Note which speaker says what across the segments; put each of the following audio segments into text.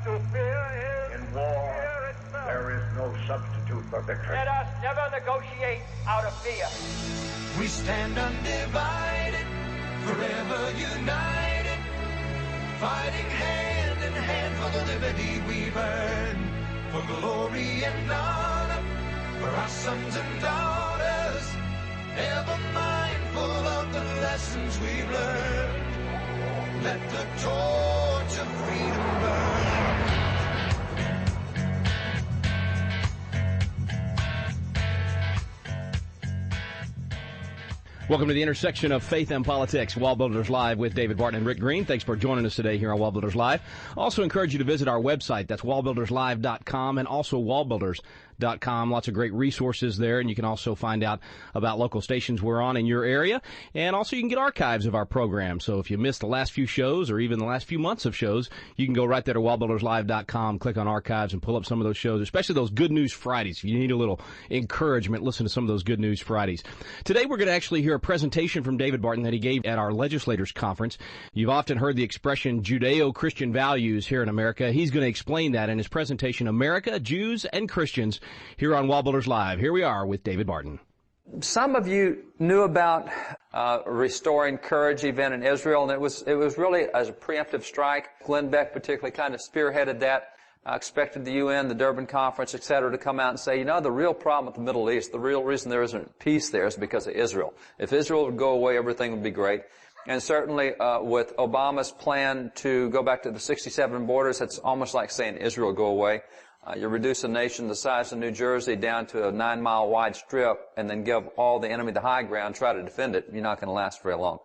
Speaker 1: to fear Him.
Speaker 2: In war, there is no substitute for victory.
Speaker 1: Let us never negotiate out of fear.
Speaker 3: We stand undivided, forever united, fighting hand in hand for the liberty we've earned, for glory and honor, for our sons and daughters, ever mindful of the lessons we've learned. Let the torch of freedom burn.
Speaker 4: Welcome to the intersection of faith and politics. WallBuilders Live with David Barton and Rick Green. Thanks for joining us today here on WallBuilders Live. Also encourage you to visit our website. That's wallbuilderslive.com and also wallbuilders.com. Lots of great resources there, and you can also find out about local stations we're on in your area. And also you can get archives of our program. So if you missed the last few shows or even the last few months of shows, you can go right there to wallbuilderslive.com, click on archives, and pull up some of those shows, especially those Good News Fridays. If you need a little encouragement, listen to some of those Good News Fridays. Today we're going to actually hear a presentation from David Barton that he gave at our Legislators Conference. You've often heard the expression Judeo-Christian values here in America. He's going to explain that in his presentation, America, Jews, and Christians, here on WallBuilders Live. Here we are with David Barton.
Speaker 5: Some of you knew about Restoring Courage event in Israel, and it was really as a preemptive strike. Glenn Beck particularly kind of spearheaded that. Expected the UN, the Durban Conference, et cetera, to come out and say, you know, the real problem with the Middle East, the real reason there isn't peace there is because of Israel. If Israel would go away, everything would be great. And certainly with Obama's plan to go back to the 67 borders, it's almost like saying Israel go away. You reduce a nation the size of New Jersey down to a 9-mile wide strip and then give all the enemy the high ground, try to defend it. You're not going to last very long.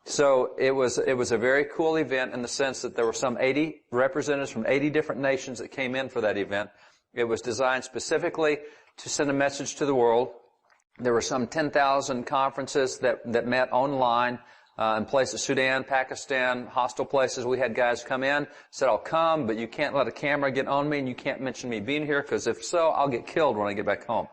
Speaker 5: So it was a very cool event in the sense that there were some 80 representatives from 80 different nations that came in for that event. It was designed specifically to send a message to the world. There were some 10,000 conferences that met online in places, Sudan, Pakistan, hostile places. We had guys come in, said, I'll come, but you can't let a camera get on me and you can't mention me being here because if so, I'll get killed when I get back home.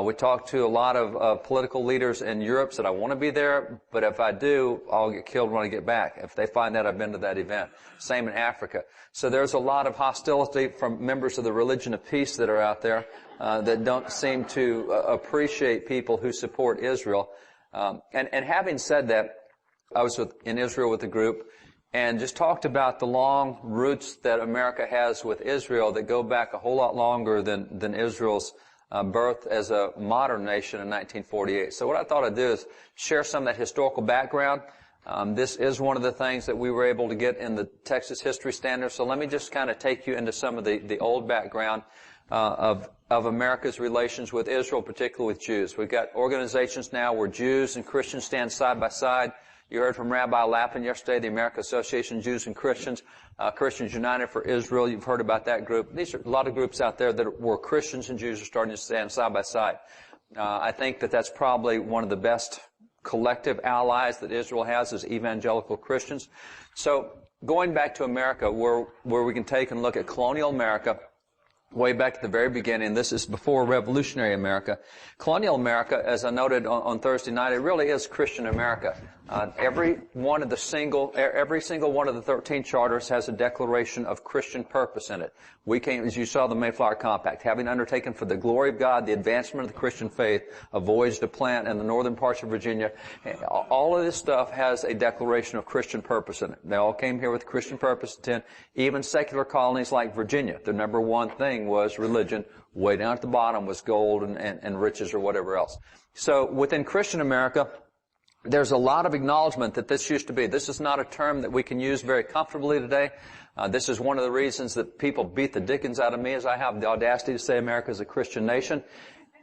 Speaker 5: We talked to a lot of political leaders in Europe, said I want to be there, but if I do, I'll get killed when I get back, if they find out I've been to that event. Same in Africa. So there's a lot of hostility from members of the religion of peace that are out there that don't seem to appreciate people who support Israel. And having said that, I was in Israel with a group and just talked about the long roots that America has with Israel that go back a whole lot longer than Israel's birth as a modern nation in 1948. So what I thought I'd do is share some of that historical background. This is one of the things that we were able to get in the Texas History Standards. So let me just kind of take you into some of the old background of America's relations with Israel, particularly with Jews. We've got organizations now where Jews and Christians stand side by side. You heard from Rabbi Lappin yesterday, the American Association of Jews and Christians, Christians United for Israel. You've heard about that group. These are a lot of groups out there that were Christians and Jews are starting to stand side by side. I think that that's probably one of the best collective allies that Israel has is evangelical Christians. So going back to America, where we can take and look at colonial America, way back at the very beginning. This is before revolutionary America. Colonial America, as I noted on Thursday night, it really is Christian America. Every single one of the 13 charters has a declaration of Christian purpose in it. We came, as you saw, the Mayflower Compact, having undertaken for the glory of God the advancement of the Christian faith, a voyage to plant in the northern parts of Virginia. All of this stuff has a declaration of Christian purpose in it. They all came here with Christian purpose intent. Even secular colonies like Virginia, their number one thing was religion. Way down at the bottom was gold and riches or whatever else. So within Christian America, there's a lot of acknowledgement that this used to be. This is not a term that we can use very comfortably today. This is one of the reasons that people beat the dickens out of me, as I have the audacity to say America is a Christian nation.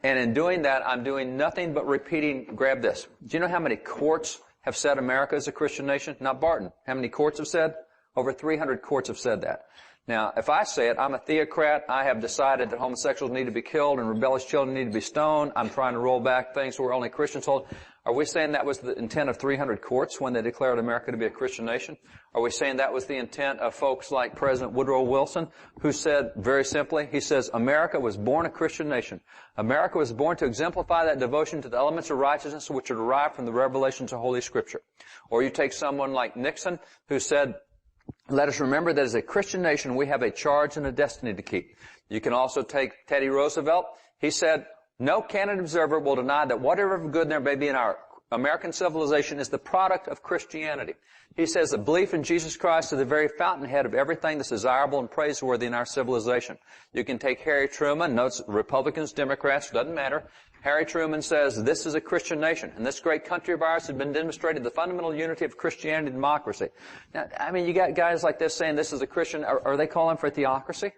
Speaker 5: And in doing that, I'm doing nothing but repeating, grab this. Do you know how many courts have said America is a Christian nation? Not Barton. How many courts have said? Over 300 courts have said that. Now, if I say it, I'm a theocrat. I have decided that homosexuals need to be killed and rebellious children need to be stoned. I'm trying to roll back things where only Christians hold. Are we saying that was the intent of 300 courts when they declared America to be a Christian nation? Are we saying that was the intent of folks like President Woodrow Wilson, who said very simply, he says, America was born a Christian nation. America was born to exemplify that devotion to the elements of righteousness which are derived from the revelations of Holy Scripture. Or you take someone like Nixon, who said, Let us remember that as a Christian nation, we have a charge and a destiny to keep. You can also take Teddy Roosevelt. He said, no candid observer will deny that whatever good there may be in our American civilization is the product of Christianity. He says that belief in Jesus Christ is the very fountainhead of everything that's desirable and praiseworthy in our civilization. You can take Harry Truman, notes Republicans, Democrats, doesn't matter. Harry Truman says this is a Christian nation, and this great country of ours has been demonstrated the fundamental unity of Christianity and democracy. Now, I mean, you got guys like this saying this is a Christian. Are they calling for theocracy?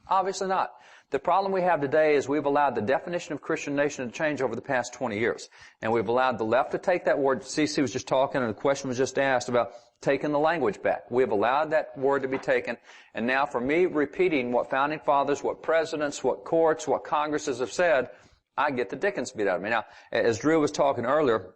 Speaker 5: Obviously not. The problem we have today is we've allowed the definition of Christian nation to change over the past 20 years. And we've allowed the left to take that word. Cece was just talking, and the question was just asked about taking the language back. We've allowed that word to be taken. And now for me repeating what founding fathers, what presidents, what courts, what Congresses have said, I get the dickens beat out of me. Now, as Drew was talking earlier,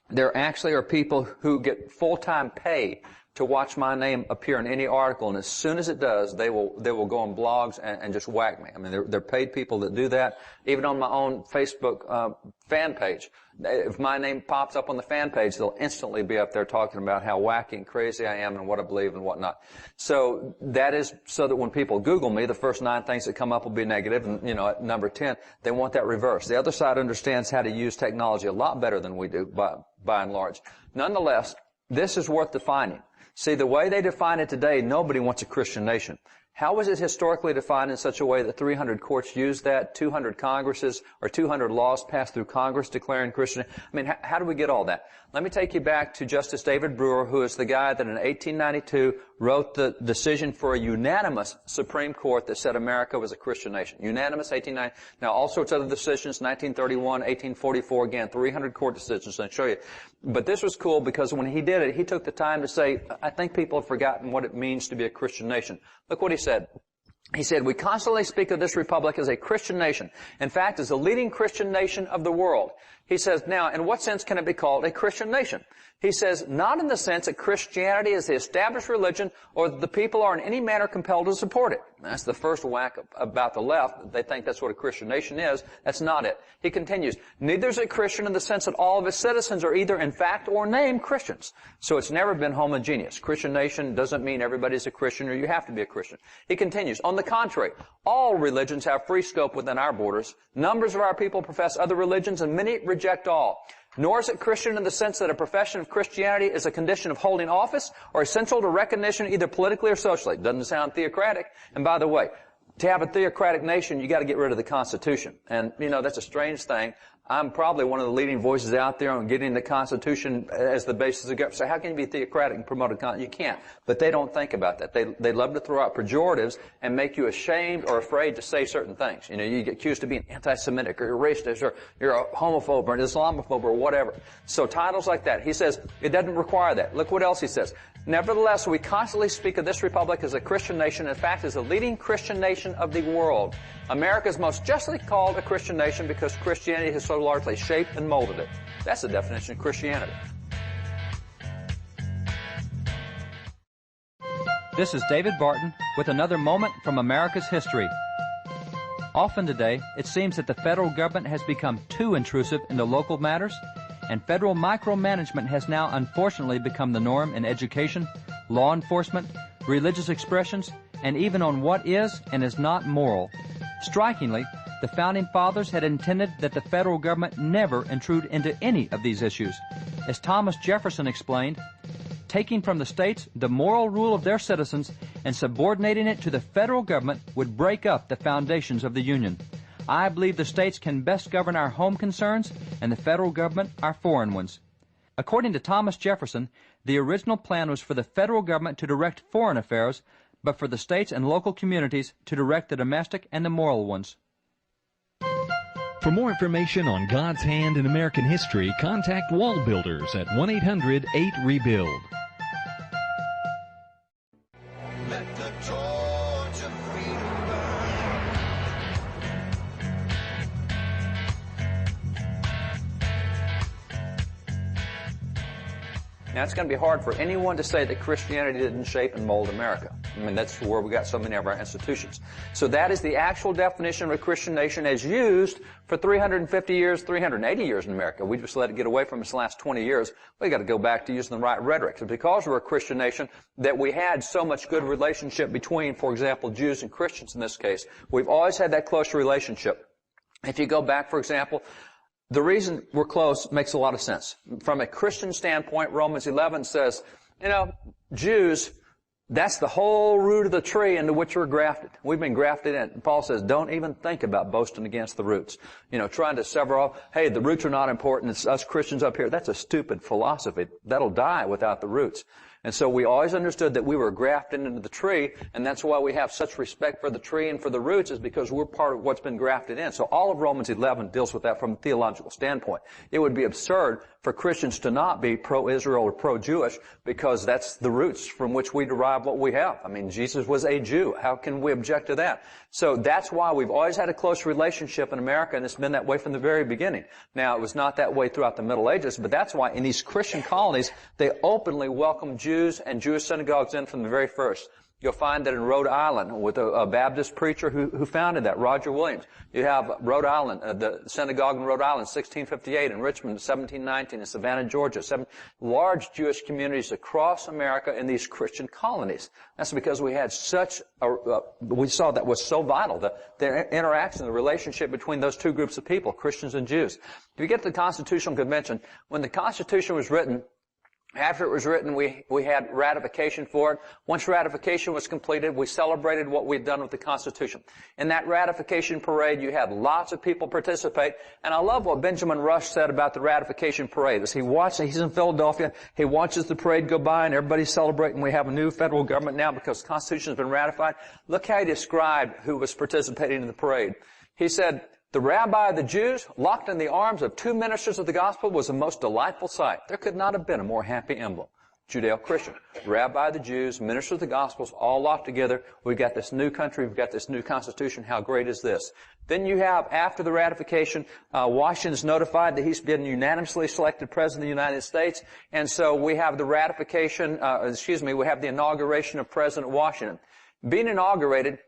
Speaker 5: there actually are people who get full-time pay to watch my name appear in any article, and as soon as it does, they will go on blogs and just whack me. I mean, they're paid people that do that. Even on my own Facebook fan page, if my name pops up on the fan page, they'll instantly be up there talking about how wacky and crazy I am and what I believe and whatnot. So that is so that when people Google me, the first 9 things that come up will be negative, and at number 10, they want that reversed. The other side understands how to use technology a lot better than we do, by and large. Nonetheless, this is worth defining. See, the way they define it today, nobody wants a Christian nation. How was it historically defined in such a way that 300 courts used that, 200 Congresses, or 200 laws passed through Congress declaring Christian? I mean, how do we get all that? Let me take you back to Justice David Brewer, who is the guy that in 1892 wrote the decision for a unanimous Supreme Court that said America was a Christian nation. Unanimous, 1890. Now, all sorts of other decisions, 1931, 1844, again, 300 court decisions, I'll show you. But this was cool because when he did it, he took the time to say, I think people have forgotten what it means to be a Christian nation. Look what he said. He said, we constantly speak of this republic as a Christian nation. In fact, as the leading Christian nation of the world. He says, now, in what sense can it be called a Christian nation? He says, not in the sense that Christianity is the established religion or that the people are in any manner compelled to support it. That's the first whack about the left. They think that's what a Christian nation is. That's not it. He continues, neither is it Christian in the sense that all of its citizens are either in fact or name Christians. So it's never been homogeneous. Christian nation doesn't mean everybody's a Christian or you have to be a Christian. He continues, on the contrary, all religions have free scope within our borders. Numbers of our people profess other religions and many reject all. Nor is it Christian in the sense that a profession of Christianity is a condition of holding office or essential to recognition either politically or socially. Doesn't sound theocratic. And by the way, to have a theocratic nation, you got to get rid of the Constitution. And, that's a strange thing. I'm probably one of the leading voices out there on getting the Constitution as the basis of government. So how can you be theocratic and promote a Constitution? You can't. But they don't think about that. They love to throw out pejoratives and make you ashamed or afraid to say certain things. You get accused of being anti-Semitic or you're racist or you're a homophobe or an Islamophobe or whatever. So titles like that. He says it doesn't require that. Look what else he says. Nevertheless, we constantly speak of this republic as a Christian nation. In fact, as the leading Christian nation of the world. America is most justly called a Christian nation because Christianity has so largely shaped and molded it. That's the definition of Christianity.
Speaker 6: This is David Barton with another moment from America's history. Often today, it seems that the federal government has become too intrusive into local matters, and federal micromanagement has now unfortunately become the norm in education, law enforcement, religious expressions, and even on what is and is not moral. Strikingly, the Founding Fathers had intended that the federal government never intrude into any of these issues. As Thomas Jefferson explained, taking from the states the moral rule of their citizens and subordinating it to the federal government would break up the foundations of the Union. I believe the states can best govern our home concerns and the federal government our foreign ones. According to Thomas Jefferson, the original plan was for the federal government to direct foreign affairs, but for the states and local communities to direct the domestic and the moral ones.
Speaker 7: For more information on God's hand in American history, contact WallBuilders at 1-800-8-REBUILD.
Speaker 3: Let the torch of freedom burn.
Speaker 5: Now, it's going to be hard for anyone to say that Christianity didn't shape and mold America. I mean, that's where we got so many of our institutions. So that is the actual definition of a Christian nation as used for 350 years, 380 years in America. We just let it get away from us the last 20 years. We got to go back to using the right rhetoric. It's because we're a Christian nation that we had so much good relationship between, for example, Jews and Christians in this case. We've always had that close relationship. If you go back, for example, the reason we're close makes a lot of sense. From a Christian standpoint, Romans 11 says, you know, Jews, that's the whole root of the tree into which we're grafted. We've been grafted in. Paul says, don't even think about boasting against the roots. You know, trying to sever off, hey, the roots are not important. It's us Christians up here. That's a stupid philosophy. That'll die without the roots. And so we always understood that we were grafted into the tree, and that's why we have such respect for the tree and for the roots, is because we're part of what's been grafted in. So all of Romans 11 deals with that from a theological standpoint. It would be absurd for Christians to not be pro-Israel or pro-Jewish, because that's the roots from which we derive what we have. I mean, Jesus was a Jew. How can we object to that? So that's why we've always had a close relationship in America, and it's been that way from the very beginning. Now, it was not that way throughout the Middle Ages, but that's why in these Christian colonies, they openly welcomed Jews and Jewish synagogues in from the very first. You'll find that in Rhode Island with a Baptist preacher who founded that, Roger Williams. You have Rhode Island, the synagogue in Rhode Island, 1658, in Richmond, 1719, in Savannah, Georgia. Large Jewish communities across America in these Christian colonies. That's because we had we saw that was so vital, the interaction, the relationship between those two groups of people, Christians and Jews. If you get to the Constitutional Convention, when the Constitution was written, after it was written, we had ratification for it. Once ratification was completed, we celebrated what we'd done with the Constitution. In that ratification parade, you had lots of people participate. And I love what Benjamin Rush said about the ratification parade. As he's in Philadelphia, he watches the parade go by, and everybody's celebrating. We have a new federal government now because the Constitution has been ratified. Look how he described who was participating in the parade. He said, the rabbi of the Jews, locked in the arms of two ministers of the gospel, was a most delightful sight. There could not have been a more happy emblem. Judeo-Christian. Rabbi of the Jews, minister of the gospels, all locked together. We've got this new country. We've got this new constitution. How great is this? Then you have, after the ratification, Washington's notified that he's been unanimously selected President of the United States. And so we have the ratification, we have the inauguration of President Washington. Being inaugurated,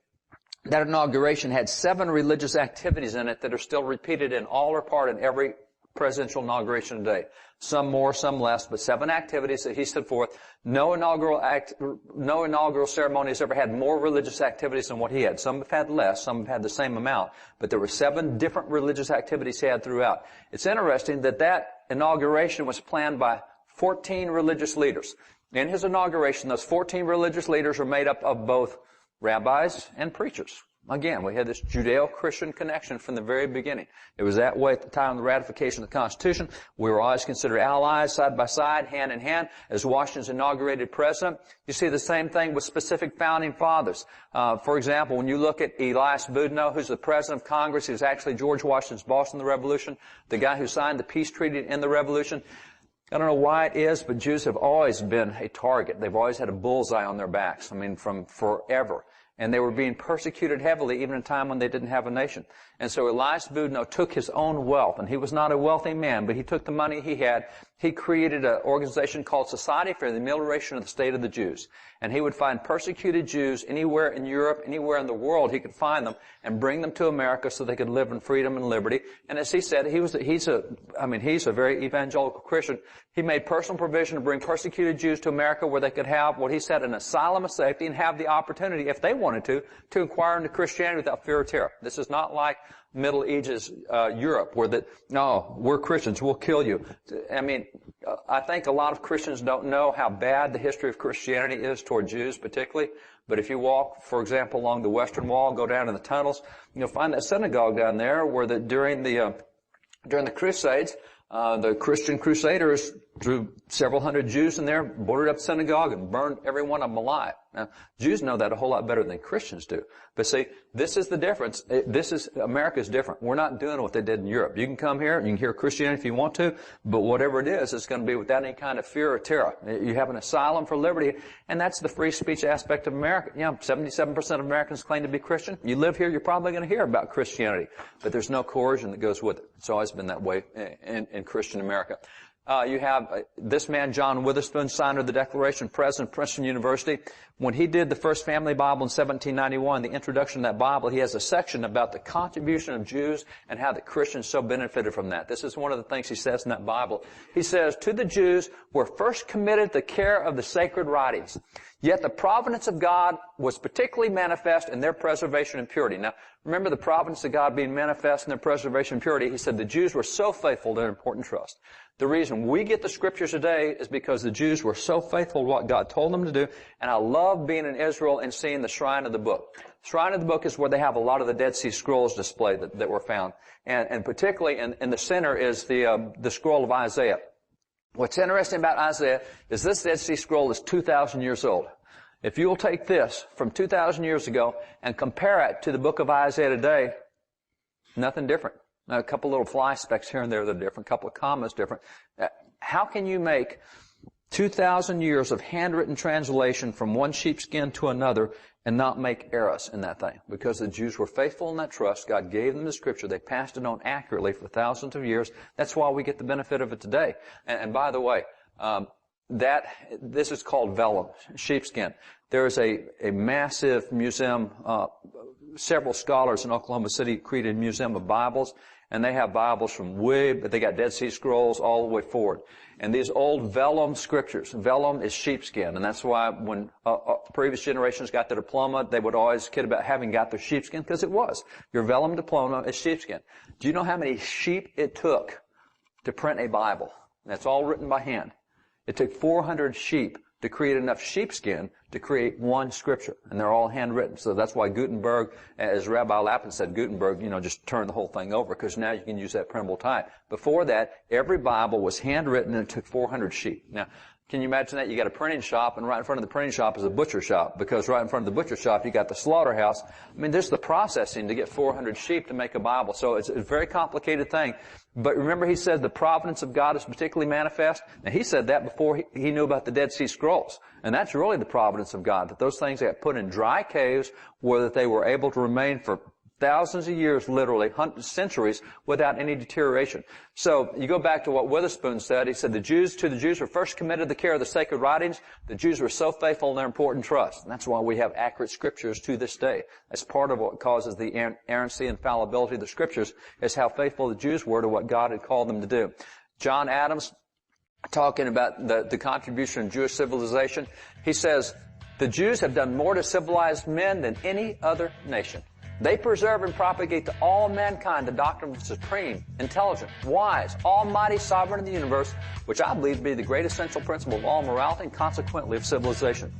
Speaker 5: that inauguration had 7 religious activities in it that are still repeated in all or part in every presidential inauguration today. Some more, some less, but 7 activities that he stood forth. No inaugural ceremony has ever had more religious activities than what he had. Some have had less, some have had the same amount, but there were 7 different religious activities he had throughout. It's interesting that inauguration was planned by 14 religious leaders. In his inauguration, those 14 religious leaders are made up of both rabbis and preachers. Again, we had this Judeo-Christian connection from the very beginning. It was that way at the time of the ratification of the Constitution. We were always considered allies, side by side, hand in hand, as Washington's inaugurated president. You see the same thing with specific founding fathers. For example, when you look at Elias Boudinot, who's the president of Congress, he was actually George Washington's boss in the Revolution, the guy who signed the peace treaty in the Revolution. I don't know why it is, but Jews have always been a target. They've always had a bullseye on their backs, from forever. And they were being persecuted heavily even in a time when they didn't have a nation. And so Elias Boudinot took his own wealth, and he was not a wealthy man, but he took the money he had. He created an organization called Society for the Amelioration of the State of the Jews. And he would find persecuted Jews anywhere in Europe, anywhere in the world, he could find them and bring them to America so they could live in freedom and liberty. And as he said, he's a very evangelical Christian. He made personal provision to bring persecuted Jews to America where they could have what he said, an asylum of safety, and have the opportunity, if they wanted to inquire into Christianity without fear or terror. This is not like Middle Ages Europe, where no, we're Christians, we'll kill you. I think a lot of Christians don't know how bad the history of Christianity is toward Jews particularly. But if you walk, for example, along the Western Wall, go down in the tunnels, you'll find that synagogue down there where during the Crusades, the Christian Crusaders drew several hundred Jews in there, boarded up the synagogue, and burned every one of them alive. Now, Jews know that a whole lot better than Christians do. But see, this is the difference. America's different. We're not doing what they did in Europe. You can come here, you can hear Christianity if you want to, but whatever it is, it's going to be without any kind of fear or terror. You have an asylum for liberty, and that's the free speech aspect of America. 77% of Americans claim to be Christian. You live here, you're probably going to hear about Christianity, but there's no coercion that goes with it. It's always been that way in Christian America. You have this man, John Witherspoon, signer of the Declaration, president of Princeton University. When he did the first family Bible in 1791, the introduction to that Bible, he has a section about the contribution of Jews and how the Christians so benefited from that. This is one of the things he says in that Bible. He says, to the Jews were first committed the care of the sacred writings. Yet the providence of God was particularly manifest in their preservation and purity. Now, remember the providence of God being manifest in their preservation and purity. He said the Jews were so faithful to their important trust. The reason we get the Scriptures today is because the Jews were so faithful to what God told them to do. And I love being in Israel and seeing the Shrine of the Book. Shrine of the Book is where they have a lot of the Dead Sea Scrolls displayed that were found. And particularly in the center is the scroll of Isaiah. What's interesting about Isaiah is this Dead Sea Scroll is 2,000 years old. If you'll take this from 2,000 years ago and compare it to the book of Isaiah today, nothing different. Now, a couple little fly specks here and there that are different, a couple of commas different. How can you make 2,000 years of handwritten translation from one sheepskin to another and not make errors in that thing? Because the Jews were faithful in that trust. God gave them the Scripture. They passed it on accurately for thousands of years. That's why we get the benefit of it today. And by the way, this is called vellum, sheepskin. There is a massive museum, several scholars in Oklahoma City created a museum of Bibles, and they have Bibles from they got Dead Sea Scrolls all the way forward. And these old vellum scriptures, vellum is sheepskin, and that's why when previous generations got their diploma, they would always kid about having got their sheepskin, because it was. Your vellum diploma is sheepskin. Do you know how many sheep it took to print a Bible? That's all written by hand. It took 400 sheep to create enough sheepskin to create one scripture, and they're all handwritten. So that's why Gutenberg, as Rabbi Lappin said, Gutenberg, just turned the whole thing over, because now you can use that printable type. Before that, every Bible was handwritten, and it took 400 sheep. Now, can you imagine that? You got a printing shop, and right in front of the printing shop is a butcher shop, because right in front of the butcher shop you got the slaughterhouse. I mean, there's the processing to get 400 sheep to make a Bible. So it's a very complicated thing. But remember, he said the providence of God is particularly manifest. Now, he said that before he knew about the Dead Sea Scrolls. And that's really the providence of God, that those things got put in dry caves where that they were able to remain for thousands of years, literally, centuries, without any deterioration. So you go back to what Witherspoon said. He said the Jews were first committed the care of the sacred writings. The Jews were so faithful in their important trust. And that's why we have accurate Scriptures to this day. That's part of what causes the inerrancy and fallibility of the Scriptures, is how faithful the Jews were to what God had called them to do. John Adams, talking about the contribution of Jewish civilization, he says, the Jews have done more to civilize men than any other nation. They preserve and propagate to all mankind the doctrine of the supreme, intelligent, wise, almighty sovereign of the universe, which I believe to be the great essential principle of all morality and consequently of civilization.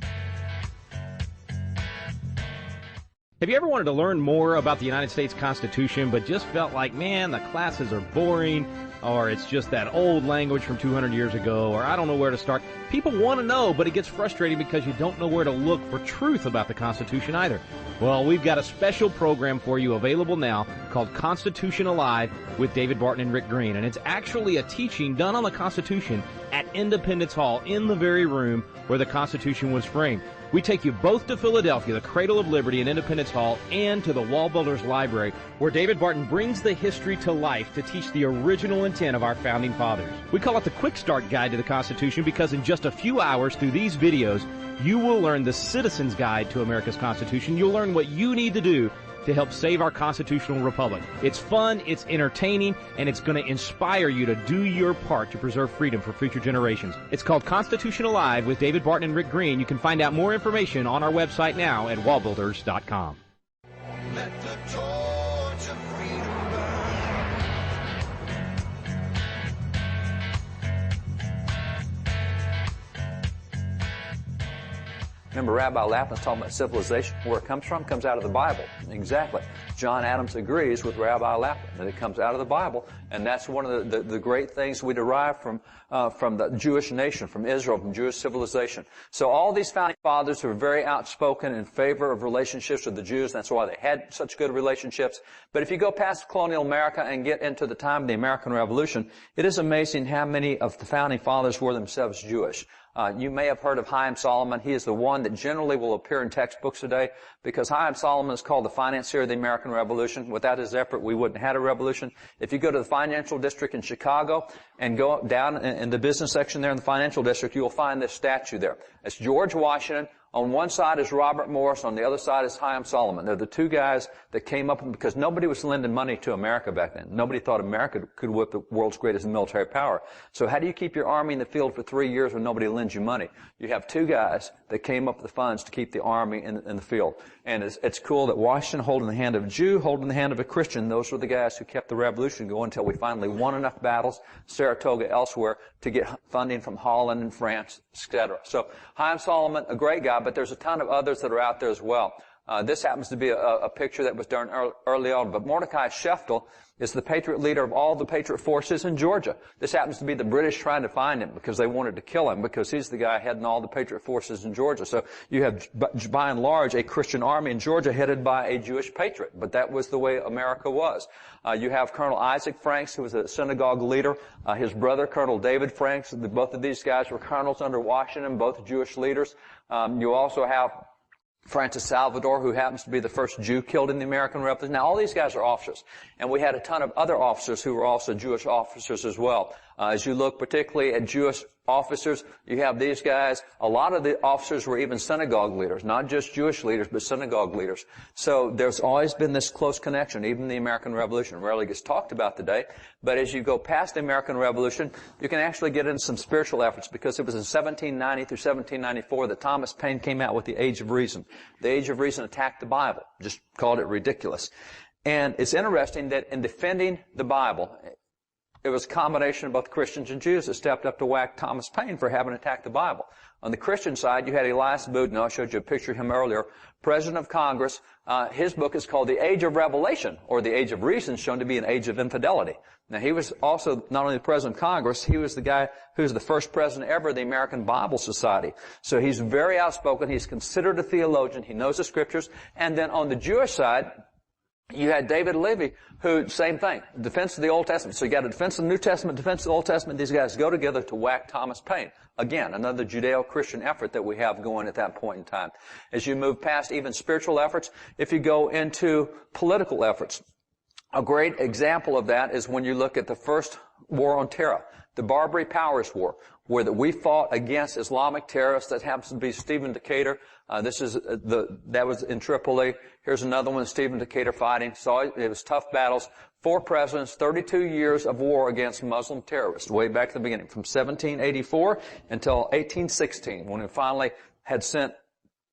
Speaker 4: Have you ever wanted to learn more about the United States Constitution but just felt like, man, the classes are boring, or it's just that old language from 200 years ago, or I don't know where to start? People want to know, but it gets frustrating because you don't know where to look for truth about the Constitution either. Well, we've got a special program for you available now called Constitution Alive with David Barton and Rick Green, and it's actually a teaching done on the Constitution at Independence Hall, in the very room where the Constitution was framed. We take you both to Philadelphia, the cradle of liberty, and Independence Hall, and to the WallBuilders Library, where David Barton brings the history to life to teach the original intent of our founding fathers. We call it the Quick Start Guide to the Constitution because in just a few hours through these videos, you will learn the Citizen's Guide to America's Constitution. You'll learn what you need to do to help save our constitutional republic. It's fun, it's entertaining, and it's going to inspire you to do your part to preserve freedom for future generations. It's called Constitution Alive with David Barton and Rick Green. You can find out more information on our website now at WallBuilders.com.
Speaker 3: Let the torch of freedom burn.
Speaker 5: Remember, Rabbi Lappin's talking about civilization. Where it comes from comes out of the Bible. Exactly. John Adams agrees with Rabbi Lappin that it comes out of the Bible, and that's one of the great things we derive from the Jewish nation, from Israel, from Jewish civilization. So all these founding fathers were very outspoken in favor of relationships with the Jews. That's why they had such good relationships. But if you go past colonial America and get into the time of the American Revolution, it is amazing how many of the founding fathers were themselves Jewish. You may have heard of Chaim Solomon. He is the one that generally will appear in textbooks today because Chaim Solomon is called the financier of the American Revolution. Without his effort, we wouldn't have had a revolution. If you go to the financial district in Chicago and go down in the business section there in the financial district, you will find this statue there. It's George Washington. On one side is Robert Morris. On the other side is Chaim Solomon. They're the two guys that came up because nobody was lending money to America back then. Nobody thought America could whip the world's greatest military power. So how do you keep your army in the field for 3 years when nobody lends you money? You have two guys that came up with the funds to keep the army in the field. And it's cool that Washington holding the hand of a Jew, holding the hand of a Christian, those were the guys who kept the revolution going until we finally won enough battles, Saratoga, elsewhere, to get funding from Holland and France, etc. So Chaim Solomon, a great guy, but there's a ton of others that are out there as well. This happens to be a picture that was done early on, but Mordecai Sheftel is the patriot leader of all the patriot forces in Georgia. This happens to be the British trying to find him because they wanted to kill him because he's the guy heading all the patriot forces in Georgia. So you have, by and large, a Christian army in Georgia headed by a Jewish patriot, but that was the way America was. You have Colonel Isaac Franks, who was a synagogue leader. His brother, Colonel David Franks. Both of these guys were colonels under Washington, both Jewish leaders. You also have Francis Salvador, who happens to be the first Jew killed in the American Revolution. Now, all these guys are officers. And we had a ton of other officers who were also Jewish officers as well. As you look particularly at Jewish officers, you have these guys. A lot of the officers were even synagogue leaders, not just Jewish leaders, but synagogue leaders. So there's always been this close connection. Even the American Revolution rarely gets talked about today. But as you go past the American Revolution, you can actually get into some spiritual efforts because it was in 1790 through 1794 that Thomas Paine came out with the Age of Reason. The Age of Reason attacked the Bible, just called it ridiculous. And it's interesting that in defending the Bible, it was a combination of both Christians and Jews that stepped up to whack Thomas Paine for having attacked the Bible. On the Christian side, you had Elias Boudinot. I showed you a picture of him earlier. President of Congress. His book is called The Age of Revelation, or The Age of Reason, shown to be an age of infidelity. Now, he was also not only the President of Congress, he was the guy who was the first president ever of the American Bible Society. So he's very outspoken. He's considered a theologian. He knows the Scriptures. And then on the Jewish side, you had David Levy, who, same thing, defense of the Old Testament. So you got a defense of the New Testament, defense of the Old Testament. These guys go together to whack Thomas Paine. Again, another Judeo-Christian effort that we have going at that point in time. As you move past even spiritual efforts, if you go into political efforts, a great example of that is when you look at the first war on terror, the Barbary Powers War, where we fought against Islamic terrorists. That happens to be Stephen Decatur. That was in Tripoli. Here's another one, Stephen Decatur fighting. So it was tough battles. 4 presidents, 32 years of war against Muslim terrorists, way back at the beginning, from 1784 until 1816, when we finally had sent,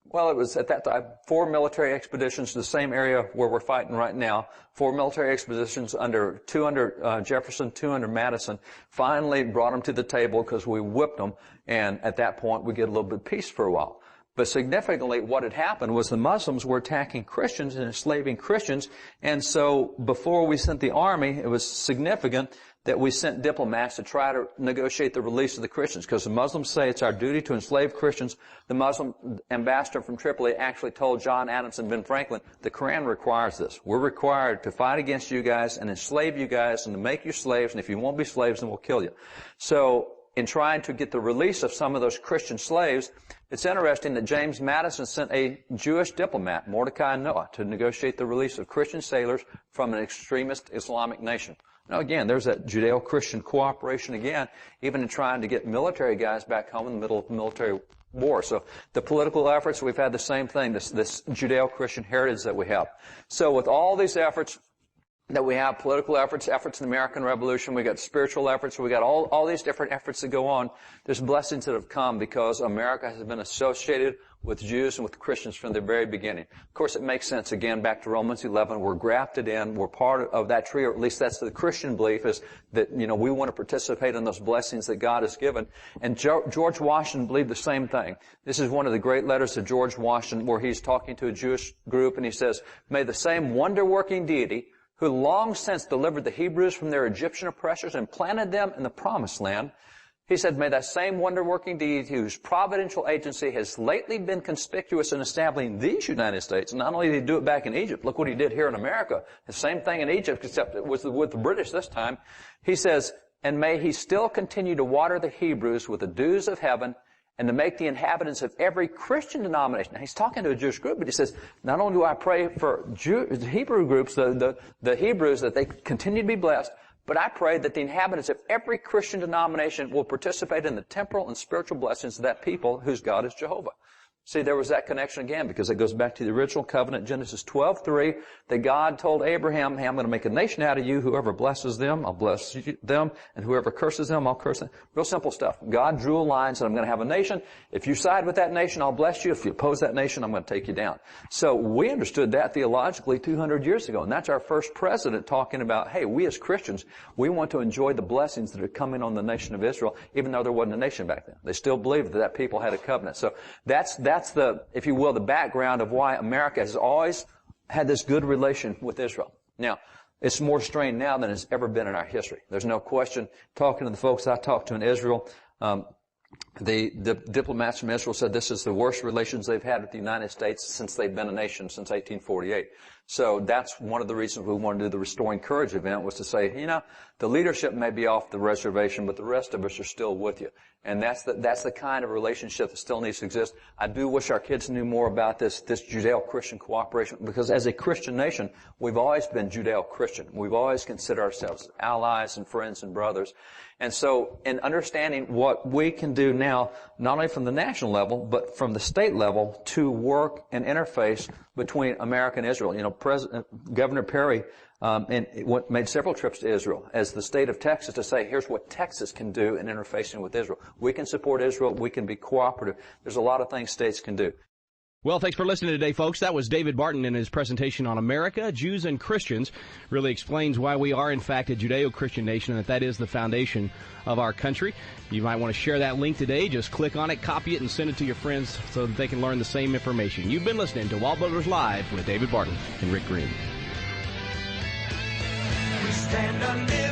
Speaker 5: well, it was at that time 4 military expeditions to the same area where we're fighting right now. 4 military expeditions under 2 under Jefferson, 2 under Madison. Finally brought them to the table because we whipped them, and at that point we get a little bit of peace for a while. But significantly, what had happened was the Muslims were attacking Christians and enslaving Christians, and so before we sent the army, it was significant that we sent diplomats to try to negotiate the release of the Christians, because the Muslims say it's our duty to enslave Christians. The Muslim ambassador from Tripoli actually told John Adams and Ben Franklin, the Quran requires this. We're required to fight against you guys and enslave you guys and to make you slaves, and if you won't be slaves, then we'll kill you. So in trying to get the release of some of those Christian slaves, it's interesting that James Madison sent a Jewish diplomat, Mordecai Noah, to negotiate the release of Christian sailors from an extremist Islamic nation. Now, again, there's that Judeo-Christian cooperation again, even in trying to get military guys back home in the middle of military war. So the political efforts, we've had the same thing, this Judeo-Christian heritage that we have. So with all these efforts that we have, political efforts in the American Revolution, we got spiritual efforts, we got all these different efforts that go on. There's blessings that have come because America has been associated with Jews and with Christians from the very beginning. Of course, it makes sense, again, back to Romans 11. We're grafted in. We're part of that tree, or at least that's the Christian belief, is that, we want to participate in those blessings that God has given. And George Washington believed the same thing. This is one of the great letters of George Washington where he's talking to a Jewish group, and he says, "May the same wonder-working deity who long since delivered the Hebrews from their Egyptian oppressors and planted them in the Promised Land," he said, "may that same wonder-working deity whose providential agency has lately been conspicuous in establishing these United States." Not only did he do it back in Egypt, look what he did here in America. The same thing in Egypt, except it was with the British this time. He says, "and may he still continue to water the Hebrews with the dews of heaven and to make the inhabitants of every Christian denomination. Now, he's talking to a Jewish group, but he says, not only do I pray for the Hebrew groups, the Hebrews, that they continue to be blessed, but I pray that the inhabitants of every Christian denomination will participate in the temporal and spiritual blessings of that people whose God is Jehovah. See, there was that connection again, because it goes back to the original covenant, Genesis 12:3, that God told Abraham, hey, I'm going to make a nation out of you. Whoever blesses them, I'll bless them, and whoever curses them, I'll curse them. Real simple stuff. God drew a line and said, I'm going to have a nation. If you side with that nation, I'll bless you. If you oppose that nation, I'm going to take you down. So we understood that theologically 200 years ago, and that's our first president talking about, hey, we as Christians, we want to enjoy the blessings that are coming on the nation of Israel, even though there wasn't a nation back then. They still believed that that people had a covenant. So that's the, if you will, the background of why America has always had this good relation with Israel. Now, it's more strained now than it's ever been in our history. There's no question. Talking to the folks I talked to in Israel, the diplomats from Israel said this is the worst relations they've had with the United States since they've been a nation, since 1848. So that's one of the reasons we wanted to do the Restoring Courage event, was to say, you know, the leadership may be off the reservation, but the rest of us are still with you. And that's the kind of relationship that still needs to exist. I do wish our kids knew more about this Judeo-Christian cooperation, because as a Christian nation, we've always been Judeo-Christian. We've always considered ourselves allies and friends and brothers. And so in understanding what we can do now, not only from the national level, but from the state level, to work and interface between America and Israel. You know, Governor Perry made several trips to Israel as the state of Texas to say, here's what Texas can do in interfacing with Israel. We can support Israel. We can be cooperative. There's a lot of things states can do.
Speaker 4: Well, thanks for listening today, folks. That was David Barton in his presentation on America, Jews and Christians. Really explains why we are, in fact, a Judeo-Christian nation, and that is the foundation of our country. You might want to share that link today. Just click on it, copy it, and send it to your friends so that they can learn the same information. You've been listening to WallBuilders Live with David Barton and Rick Green.
Speaker 3: We stand undivided.